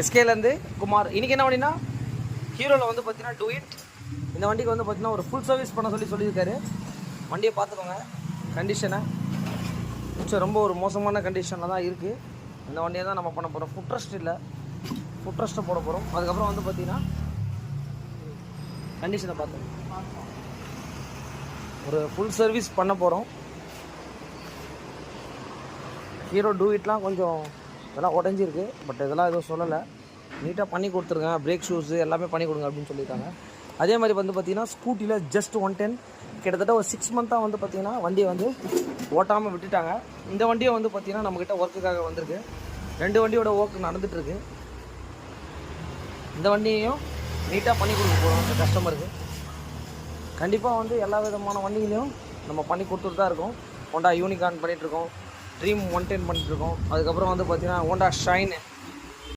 எஸ்கேலேருந்து குமார். இன்றைக்கி என்ன வண்டினா ஹீரோவில் வந்து பார்த்தீங்கன்னா டூயிட். இந்த வண்டிக்கு வந்து பார்த்தீங்கன்னா ஒரு ஃபுல் சர்வீஸ் பண்ண சொல்லியிருக்காரு. வண்டியை பார்த்துக்கோங்க, கண்டிஷனை கொஞ்சம் ரொம்ப ஒரு மோசமான கண்டிஷனில் தான் இருக்குது. இந்த வண்டியை தான் நம்ம பண்ண போகிறோம். ஃபுட்ரெஸ்ட் இல்லை, ஃபுட்ரெஸ்ட்டை போட போகிறோம். அதுக்கப்புறம் வந்து பார்த்தீங்கன்னா கண்டிஷனை பார்த்தோம், ஒரு ஃபுல் சர்வீஸ் பண்ண போகிறோம். ஹீரோ டூயிட்லாம் கொஞ்சம் இதெல்லாம் உடஞ்சிருக்கு, பட் இதெல்லாம் எதுவும் சொல்லலை. நீட்டாக பண்ணி கொடுத்துருங்க, பிரேக் ஷூஸு எல்லாமே பண்ணி கொடுங்க அப்படின்னு சொல்லியிருக்காங்க. அதே மாதிரி வந்து பார்த்திங்கன்னா ஸ்கூட்டியில் ஜஸ்ட் 110 கிட்டத்தட்ட ஒரு 6 மந்த்தாக வந்து பார்த்திங்கன்னா வண்டியை வந்து ஓட்டாமல் விட்டுட்டாங்க. இந்த வண்டியை வந்து பார்த்திங்கன்னா நம்மக்கிட்ட ஒர்க்குக்காக வந்திருக்கு. 2 வண்டியோட ஒர்க் நடந்துகிட்ருக்கு. இந்த வண்டியையும் நீட்டாக பண்ணி கொடுக்க போகிறோம் அந்த கஸ்டமருக்கு. கண்டிப்பாக வந்து எல்லா விதமான வண்டிகளையும் நம்ம பண்ணி கொடுத்துட்டு தான் இருக்கோம். ஹோண்டா யூனிகார்ன் பண்ணிகிட்ருக்கோம், ட்ரீம் 110 பண்ணிகிட்ருக்கோம். அதுக்கப்புறம் வந்து பார்த்திங்கன்னா ஹோண்டா ஷைனு